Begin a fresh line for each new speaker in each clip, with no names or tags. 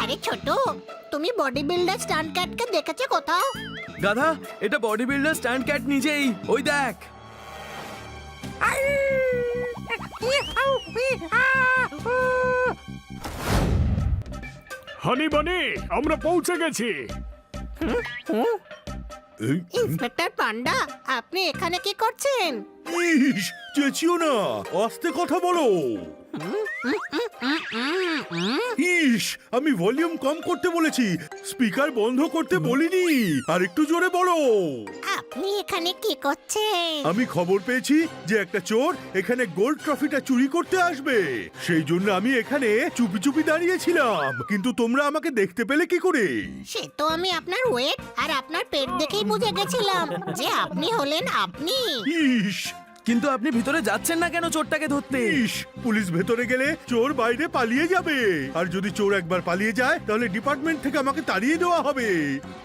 আরে ছোট, তুমি বডি বিল্ডার স্টান্ট ক্যাটকে দেখেছো কোথাও?
গাধা, এটা বডি বিল্ডার স্ট্যান্ড ক্যাট নিজেই, ওই দেখ।
হানি বানি, আমরা পৌঁছে গেছি।
ইন্সপেক্টর পান্ডা, আপনি এখানে কি করছেন?
ইস, চেঁচিও না, আস্তে কথা বলো। ইস, আমি ভলিউম কম করতে বলেছি, স্পিকার বন্ধ করতে বলিনি। আর একটু জোরে বলো।
আপনি এখানে কি করছেন?
আমি খবর পেয়েছি যে একটা চোর এখানে গোল্ড ট্রফিটা চুরি করতে আসবে। সেই জন্য আমি এখানে চুপি চুপি দাঁড়িয়েছিলাম। কিন্তু তোমরা আমাকে দেখতে পেলে কি করে?
সে তো আমি আপনার ওয়েট আর আপনার পেট দেখেই বুঝে গেছিলাম যে আপনি হলেন আপনি।
ইস,
কিন্তু আপনি ভিতরে যাচ্ছেন না কেন চোরটাকে ধরতে?
ইস, পুলিশ ভেতরে গেলে চোর বাইরে পালিয়ে যাবে। আর যদি চোর একবার পালিয়ে যায় তাহলে ডিপার্টমেন্ট থেকে আমাকে তাড়িয়ে দেওয়া হবে।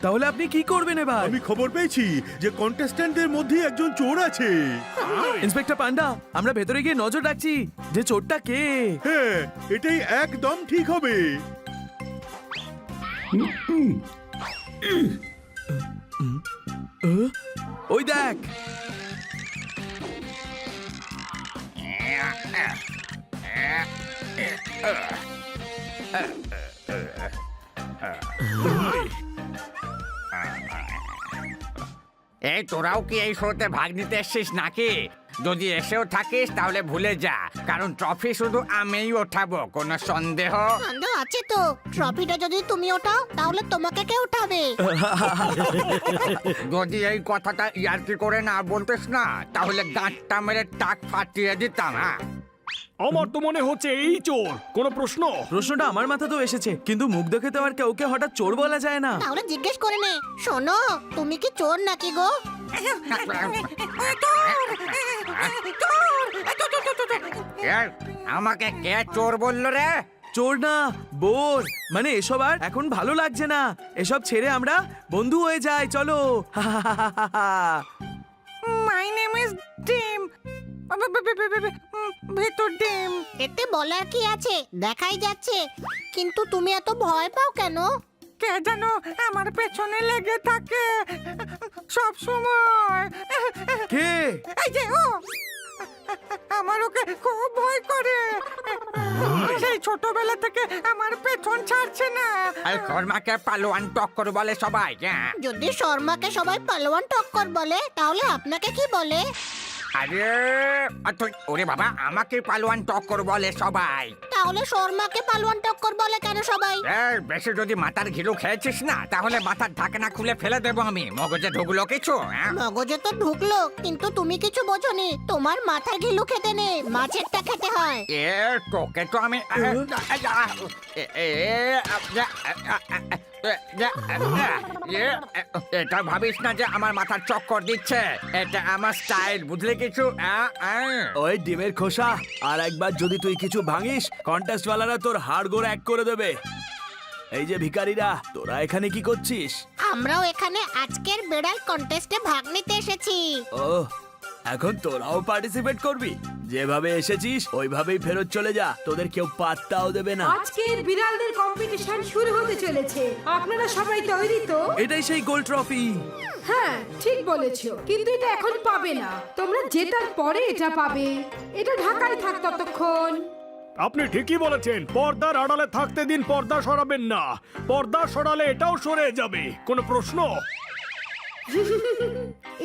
তাহলে আপনি কি করবেন এবার?
আমি খবর পেয়েছি যে কন্টেস্ট্যান্টদের মধ্যে একজন চোর আছে।
ইন্সপেক্টর পান্ডা, আমরা ভেতরে গিয়ে নজর রাখছি যে চোরটা কে।
হ্যাঁ, এটাই একদম ঠিক হবে।
ওই দেখ।
এই তোরাও কি এই শোতে ভাগ নিতে এসছিস নাকি? যদি এসেও থাকিস তাহলে ভুলে যা, কারণ ট্রফি শুধু আমিই ওঠাবো। কোনো সন্দেহ?
সন্দেহ আছে তো। ট্রফিটা যদি তুমি ওঠাও তাহলে তোমাকে কে উঠাবে?
যদি এই কথাটা ইয়ার্কি করে না বলতিস না, তাহলে গাঁটটা মেরে টাক ফাটিয়ে দিতাম। হ্যাঁ,
আমার তো মনে হচ্ছে এই চোর। কোনো প্রশ্ন?
প্রশ্নটা আমার মাথাতেও এসেছে, কিন্তু মুখ দেখে তো আর কাউকে হঠাৎ চোর বলা যায় না।
তাহলে জিজ্ঞেস করে নে। শোনো, তুমি কি চোর নাকি গো?
আমাকে কে চোর বললো রে?
চোর না, বোর। মানে এসব আর এখন ভালো লাগছে না। এসব ছেড়ে আমরা বন্ধু হয়ে যাই, চলো।
মাই নেম ইজ ডিম। ভেতর ডিম।
এতে বলার কি আছে? দেখাই যাচ্ছে। কিন্তু তুমি এত ভয় পাও কেন?
কে যেন আমার পেছনে লেগে থাকে সব সময়।
কে?
এই যে ও, আমার ওকে খুব ভয় করে। সেই ছোটবেলা থেকে আমার পেছন ছাড়ছে না। এই শর্মাকে পালোয়ান টক্কর বলে সবাই।
যদি শর্মাকে সবাই পালোয়ান টক্কর বলে তাহলে আপনাকে কি বলে?
আরে ওরে বাবা, আমাকে পালোয়ান টক্কর বলে সবাই।
তাহলে শর্মাকে পালোয়ান টক্কর বলে কেন সবাই?
বেশি যদি মাথার ঘিলু খেয়েছিস না, তাহলে মাথার ঢাকনা খুলে ফেলে দেবো আমি। মগজে ঢুকলো কিছু?
মগজে তো ঢুকলো, কিন্তু তুমি কিছু বোঝোনি। তোমার মাথার ঘিলু খেতে নেই, মাছেরটা খেতে হয়।
তোকে তো আমি এটা ভাবিস না যে আমার মাথার চক্কর দিচ্ছে। এটা আমার স্টাইল, বুঝলি কিছু?
ওই ডিমের খোসা, আর একবার যদি তুই কিছু ভাঙিস, কন্টেস্ট ওয়ালারা তোর হাড়গোড় এক করে দেবে। এই যে ভিখারিরা, তোরা এখানে কি করছিস?
আমরাও এখানে আজকের বেড়াল কন্টেস্টে ভাগ নিতে এসেছি।
ও, এখন তোরাও পার্টিসিপেট করবি? যেভাবে এসেছিস ওইভাবেই ফেরত চলে যা, তোদের কেউ পাত্তাও দেবে না।
আজকের বিড়ালদের কম্পিটিশন শুরু হতে চলেছে। আপনারা সবাই তৈরি তো?
এটাই সেই গোল্ড ট্রফি।
হ্যাঁ, ঠিক বলেছো, কিন্তু এটা এখন পাবে না। তোমরা জেতার পরে এটা পাবে। এটা ঢাকায় থাক ততক্ষণ।
আপনি ঠিকই বলেছেন, পর্দার আড়ালে থাকতে দিন, পর্দা সরাবেন না। পর্দা সরালে এটাও সরে যাবে। কোনো প্রশ্ন?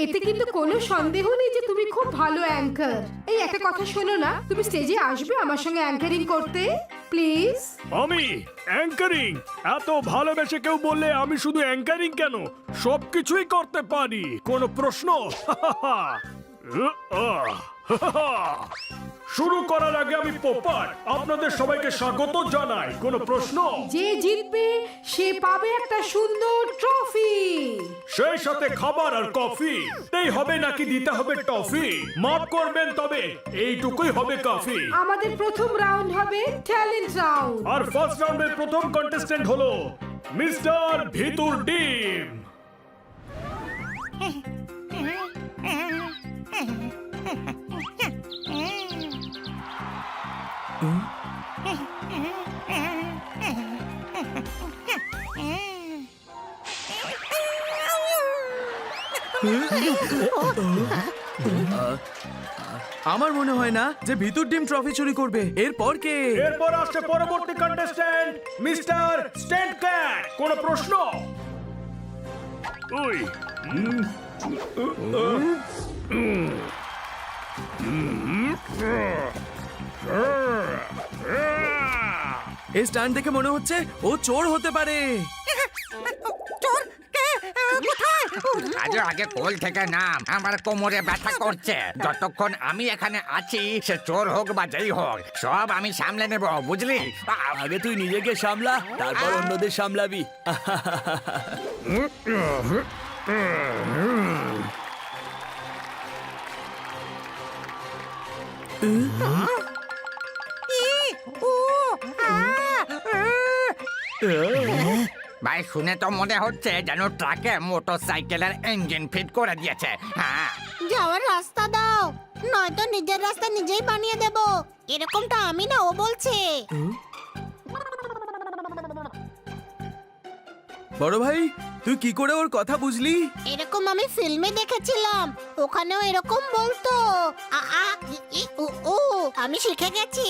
এতে কিন্তু কোনো সন্দেহ নেই যে তুমি খুব ভালো অ্যাঙ্কার। এই একটা কথা শোনো না, তুমি স্টেজে আসবে আমার সঙ্গে অ্যাঙ্কারিং করতে, প্লিজ?
আমি অ্যাঙ্কারিং? এত ভালোবেসে কেউ বললে আমি শুধু অ্যাঙ্কারিং কেন, সবকিছুই করতে পারি। কোনো প্রশ্ন? শুরু করার আগে আমি পোপার আপনাদের সবাইকে স্বাগত জানাই। কোনো প্রশ্ন?
যে জিতবে সে পাবে একটা সুন্দর ট্রফি।
সেই সাথে খাবার আর কফি। এই হবে নাকি দিতে হবে টফি? মাফ করবেন, তবে এইটুকুই হবে কফি।
আমাদের প্রথম রাউন্ড হবে ট্যালেন্ট রাউন্ড।
আর ফার্স্ট রাউন্ডের প্রথম কন্টেস্ট্যান্ট হলো মিস্টার ভিতুর ডিম।
আমার মনে হয় না যে ভিতর টিম ট্রফি চুরি করবে। এরপর কে?
এরপর আসছে পরবর্তী কন্টেস্ট্যান্ট মিস্টার স্ট্যান্ড ক্যাট। কোনো প্রশ্ন? ওই
এই স্ট্যান্ড দেখে মনে হচ্ছে ও চোর হতে পারে।
চোর কে? কোথায়?
আগে আগে কোল থেকে নাম, আমার কোমরে ব্যথা করছে। যতক্ষণ আমি এখানে আছি, সে চোর হোক বা যেই হোক, সব আমি সামলে নেব, বুঝলি?
আগে তুই নিজেকে সামলা, তারপর অন্যদের সামলাবি।
ভাই, শুনে তো মনে হচ্ছে যেন ট্রাকে মোটর সাইকেলের ইঞ্জিন ফিট করে দিয়েছে। হ্যাঁ,
যাওয়ার রাস্তা দাও, নয়তো নিজের রাস্তা নিজেই বানিয়ে দেব। এরকমটা আমি না, ও বলছে।
বড় ভাই, তুই কি করে ওর কথা বুঝলি?
এরকম আমি ফিল্মে দেখেছিলাম, ওখানেও এরকম বলতো। আ আ ই ই উ উ, আমি শিখে গেছি।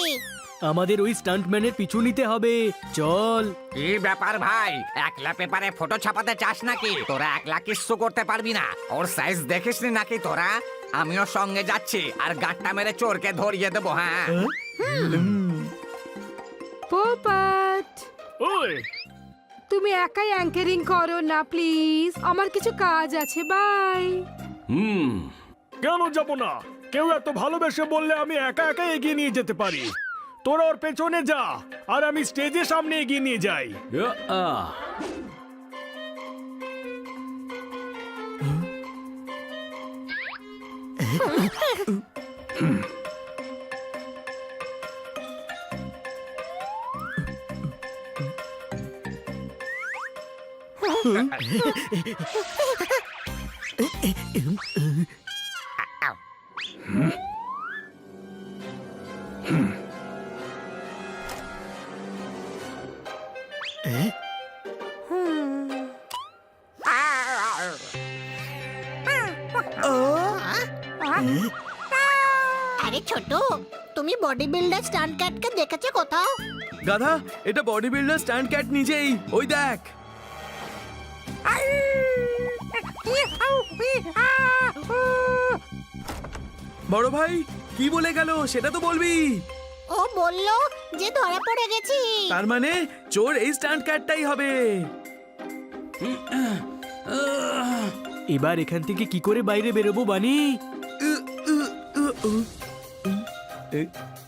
আমাদের ওই স্টান্টম্যানের পিছু নিতে হবে। চল।
কি ব্যাপার ভাই, একলা পেপারে ফটো ছাপাতে চাস নাকি? তোরা একলা কিচ্ছু করতে পারবি না। ওর সাইজ দেখিসনি নাকি তোরা? আমিও সঙ্গে যাচ্ছি, আর গাঁটটা মেরে চোরকে ধরিয়ে দেবো। হ্যাঁ,
পোপট,
ওই
তুমি একাই অ্যাঙ্কারিং করো না প্লিজ, আমার কিছু কাজ আছে। বাই।
কেন যাব না? কেউ এত ভালোবেসে বললে আমি একা একা এগিয়ে নিয়ে যেতে পারি। তোরা ওর পেছনে যা, আর আমি স্টেজের সামনে এগিয়ে নিয়ে যাই।
আরে ছোট, তুমি বডি বিল্ডার স্টান্ট ক্যাটকে দেখেছো কোথাও?
গাধা, এটা বডি বিল্ডার স্ট্যান্ড ক্যাট নিজেই। ওই দেখ। বড় ভাই, কি বলে গেল সেটা তো বলবি।
ও বললো যে ধরা পড়ে গেছি।
তার মানে চোর এই স্ট্যান্ড ক্যাটটাই হবে।
এবার এখান থেকে কি করে বাইরে বেরোবো বানি?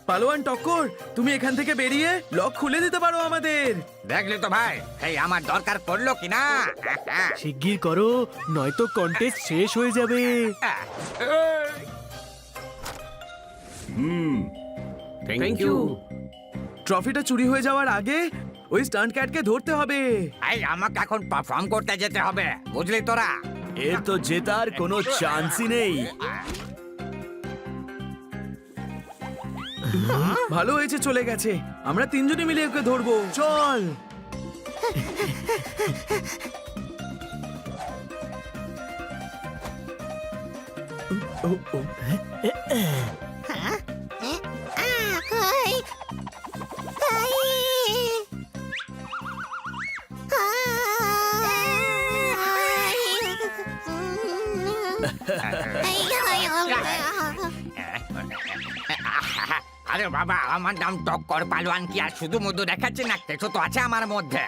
পালোয়ান টক্কর, তুমি এখান থেকে বেরিয়ে লক খুলে দিতে পারো আমাদের।
দেখলি তো ভাই, এই আমার দরকার পড়লো কিনা?
শিগগির করো, নয়তো কন্টেস্ট শেষ হয়ে যাবে।
Thank you. ট্রফিটা চুরি হয়ে যাওয়ার আগে ওই স্টান্ট ক্যাটকে ধরতে হবে।
এই আমাকে এখন পারফর্ম করতে যেতে হবে, বুঝলি তোরা?
এর তো জেতার কোনো চান্সই নেই। ভালো হয়েছে চলে গেছে, আমরা তিনজনই মিলে ওকে ধরবো। চল।
আরে বাবা, আমার নাম টক্কর পালোয়ান। কি আর শুধু মধু দেখাচ্ছে না, কিছু তো আছে আমার মধ্যে।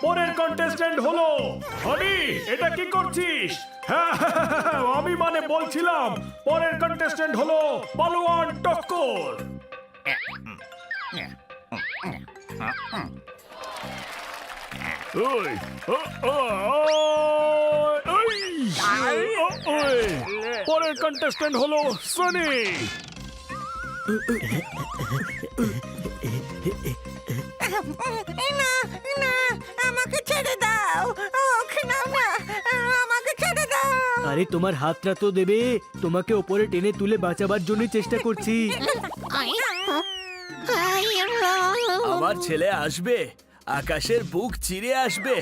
পরের কন্টেস্ট্যান্ট হলো হনি। এটা কি করছিস? হ্যাঁ, আমি মানে বলছিলাম পরের কন্টেস্ট্যান্ট হলো পালোয়ান টক্কর। ওই, পরের কন্টেস্ট্যান্ট হলো সনি।
না না আমাকে ছেড়ে দাও, ওকে নাও না, আমাকে ছেড়ে দাও।
আরে তোমার হাতটা তো দেবে, তোমাকে ওপরে টেনে তুলে বাঁচাবার জন্য চেষ্টা করছি।
আমার ছেলে আসবে, আকাশের বুক চিরে আসবে।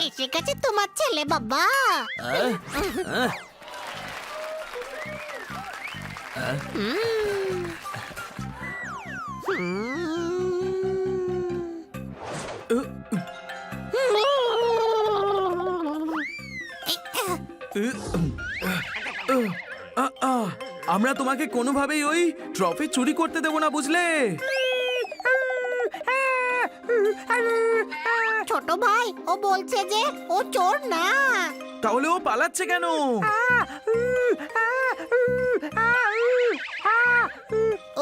এসে গেছে তোমার ছেলে বাবা।
আহ, আহ,
আমরা তোমাকে কোনোভাবেই ওই ট্রফি চুরি করতে দেব না, বুঝলে?
ছোট ভাই, ও বলছে যে ও চোর না।
তাহলে ও পালাচ্ছে কেন?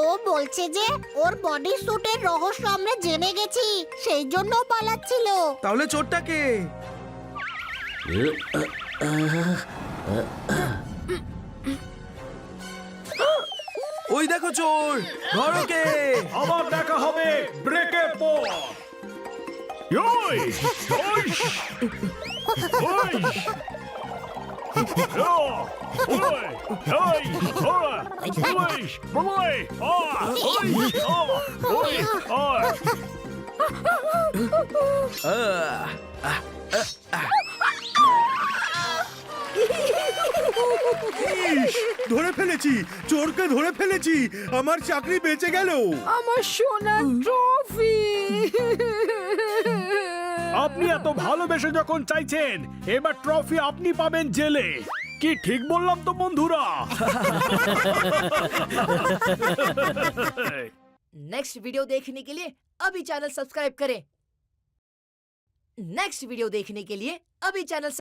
ও বলছে যে ওর বডি স্যুটের রহস্য আমরা জেনে গেছি, সেই জন্য ও পালাচ্ছিল।
তাহলে চোরটাকে ওই দেখো চোর, ধরোকে।
আবার দেখা হবে ব্রেকের পর। ওই, ওই, ওই,
ইস, ধরে ফেলেছি, চোরকে ধরে ফেলেছি, আমার চাকরি বেঁচে গেল।
আমার সোনার ট্রফি।
আপনি এত ভালোবেসে যখন চাইছেন, এবার ট্রফি আপনি পাবেন জেলে। কি ঠিক বললাম তো বন্ধুরা?
नेक्स्ट वीडियो देखने के लिए अभी चैनल सब्सक्राइब करें। नेक्स्ट वीडियो देखने के लिए अभी चैनल